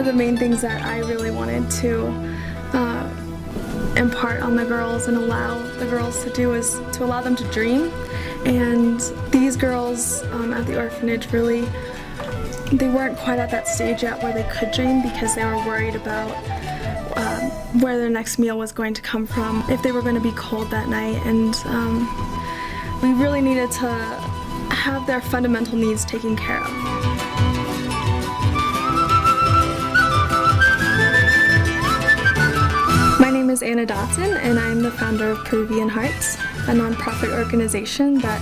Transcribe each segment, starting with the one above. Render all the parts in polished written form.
of the main things that I really wanted to impart on the girls and allow the girls to do is to allow them to dream. And these girls at the orphanage really, they weren't quite at that stage yet where they could dream because they were worried about where their next meal was going to come from, if they were going to be cold that night, and we really needed to have their fundamental needs taken care of. My name is Anna Dotson, and I'm the founder of Peruvian Hearts, a nonprofit organization that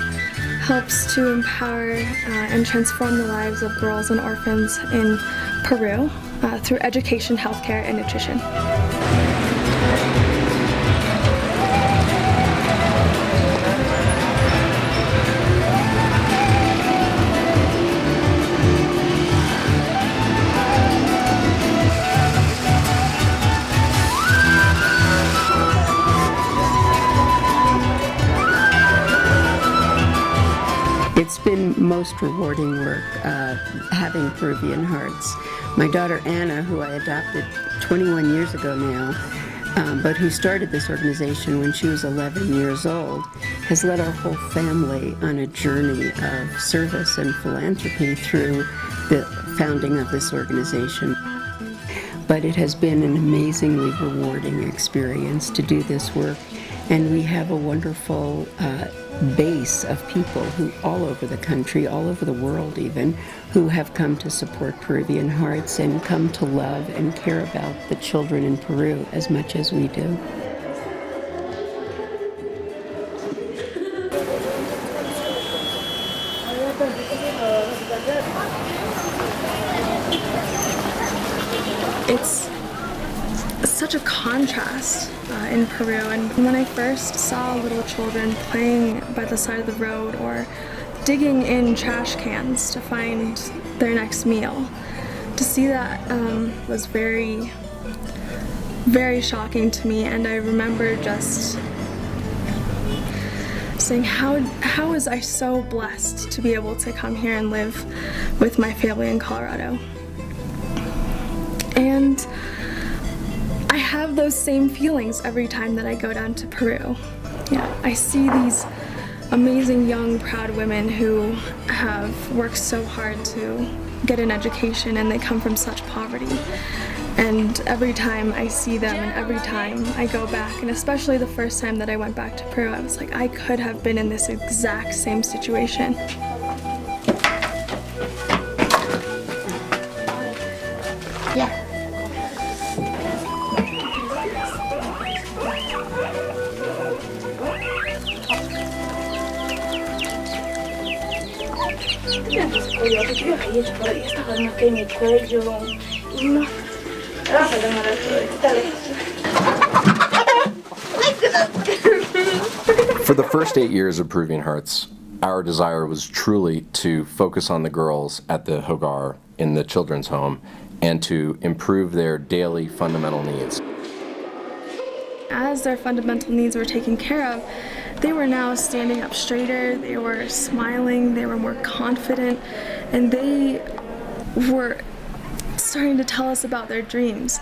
helps to empower and transform the lives of girls and orphans in Peru through education, healthcare, and nutrition. It's been most rewarding work having Peruvian Hearts. My daughter Anna, who I adopted 21 years ago now, but who started this organization when she was 11 years old, has led our whole family on a journey of service and philanthropy through the founding of this organization. But it has been an amazingly rewarding experience to do this work, and we have a wonderful base of people who all over the country, all over the world even, who have come to support Peruvian Hearts and come to love and care about the children in Peru as much as we do. It's such a contrast in Peru, and when I first saw little children playing by the side of the road or digging in trash cans to find their next meal, to see that was very, very shocking to me. And I remember just saying, how was I so blessed to be able to come here and live with my family in Colorado? And I have those same feelings every time that I go down to Peru. Yeah, I see these amazing young, proud women who have worked so hard to get an education, and they come from such poverty. And every time I see them and every time I go back, and especially the first time that I went back to Peru, I was like, I could have been in this exact same situation. Yeah. For the first 8 years of Peruvian Hearts, our desire was truly to focus on the girls at the hogar in the children's home and to improve their daily fundamental needs. As their fundamental needs were taken care of, they were now standing up straighter, they were smiling, they were more confident, and they were starting to tell us about their dreams.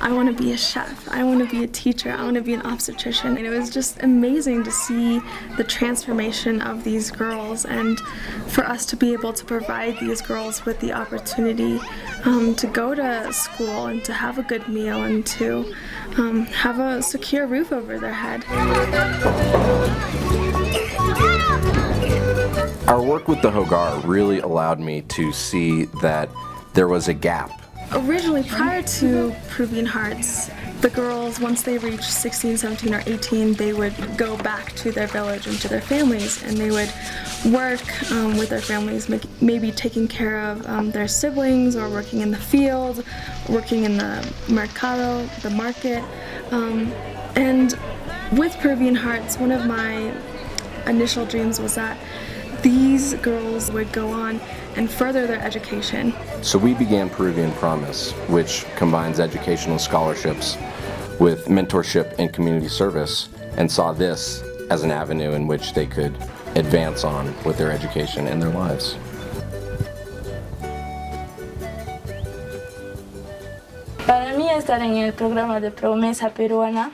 I want to be a chef, I want to be a teacher, I want to be an obstetrician. And it was just amazing to see the transformation of these girls, and for us to be able to provide these girls with the opportunity to go to school and to have a good meal and to have a secure roof over their head. Our work with the hogar really allowed me to see that there was a gap. Originally, prior to Peruvian Hearts, the girls, once they reached 16, 17, or 18, they would go back to their village and to their families, and they would work with their families, maybe taking care of their siblings, or working in the field, working in the mercado, the market. And with Peruvian Hearts, one of my initial dreams was that these girls would go on and further their education. So we began Peruvian Promise, which combines educational scholarships with mentorship and community service, and saw this as an avenue in which they could advance on with their education and their lives. estar en el programa de promesa peruana.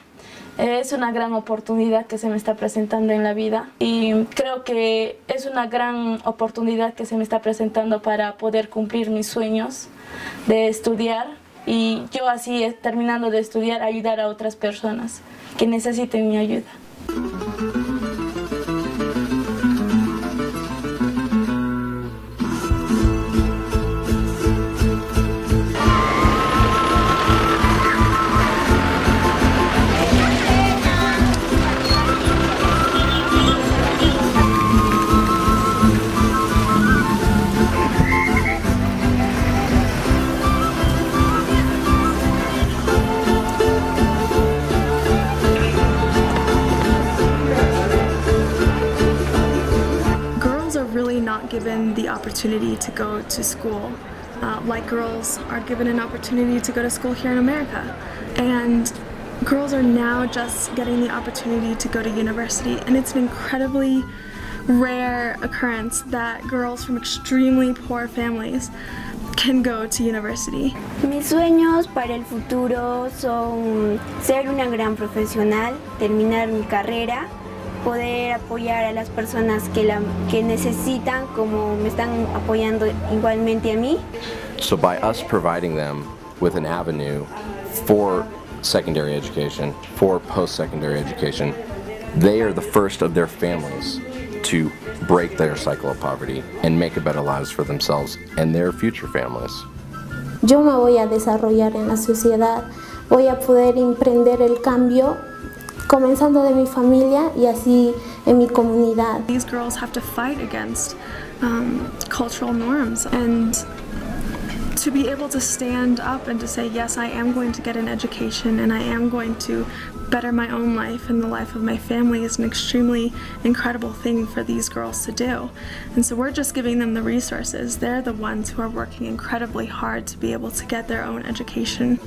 Es una gran oportunidad que se me está presentando en la vida y creo que es una gran oportunidad que se me está presentando para poder cumplir mis sueños de estudiar y yo así, terminando de estudiar, ayudar a otras personas que necesiten mi ayuda. Not given the opportunity to go to school like girls are given an opportunity to go to school here in America. And girls are now just getting the opportunity to go to university, and it's an incredibly rare occurrence that girls from extremely poor families can go to university. Mis sueños para el futuro son ser una gran profesional, terminar mi carrera, poder apoyar a las personas que necesitan, como me están apoyando igualmente a mí. So by us providing them with an avenue for secondary education, for post-secondary education, they are the first of their families to break their cycle of poverty and make a better lives for themselves and their future families. Yo me voy a desarrollar en la sociedad, voy a poder emprender el cambio comenzando de mi familia y así en mi comunidad. These girls have to fight against cultural norms, and to be able to stand up and to say, yes, I am going to get an education and I am going to better my own life and the life of my family is an extremely incredible thing for these girls to do. And so we're just giving them the resources. They're the ones who are working incredibly hard to be able to get their own education.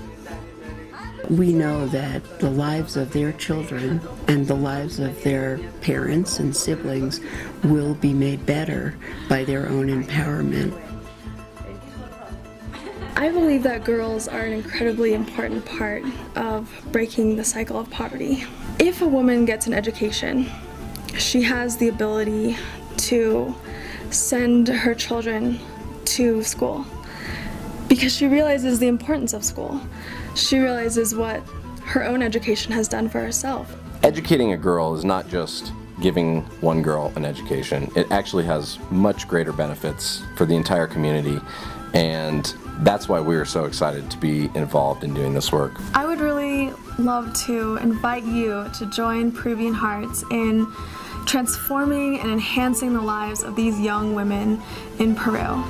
We know that the lives of their children and the lives of their parents and siblings will be made better by their own empowerment. I believe that girls are an incredibly important part of breaking the cycle of poverty. If a woman gets an education, she has the ability to send her children to school because she realizes the importance of school. She realizes what her own education has done for herself. Educating a girl is not just giving one girl an education. It actually has much greater benefits for the entire community, and that's why we are so excited to be involved in doing this work. I would really love to invite you to join Peruvian Hearts in transforming and enhancing the lives of these young women in Peru.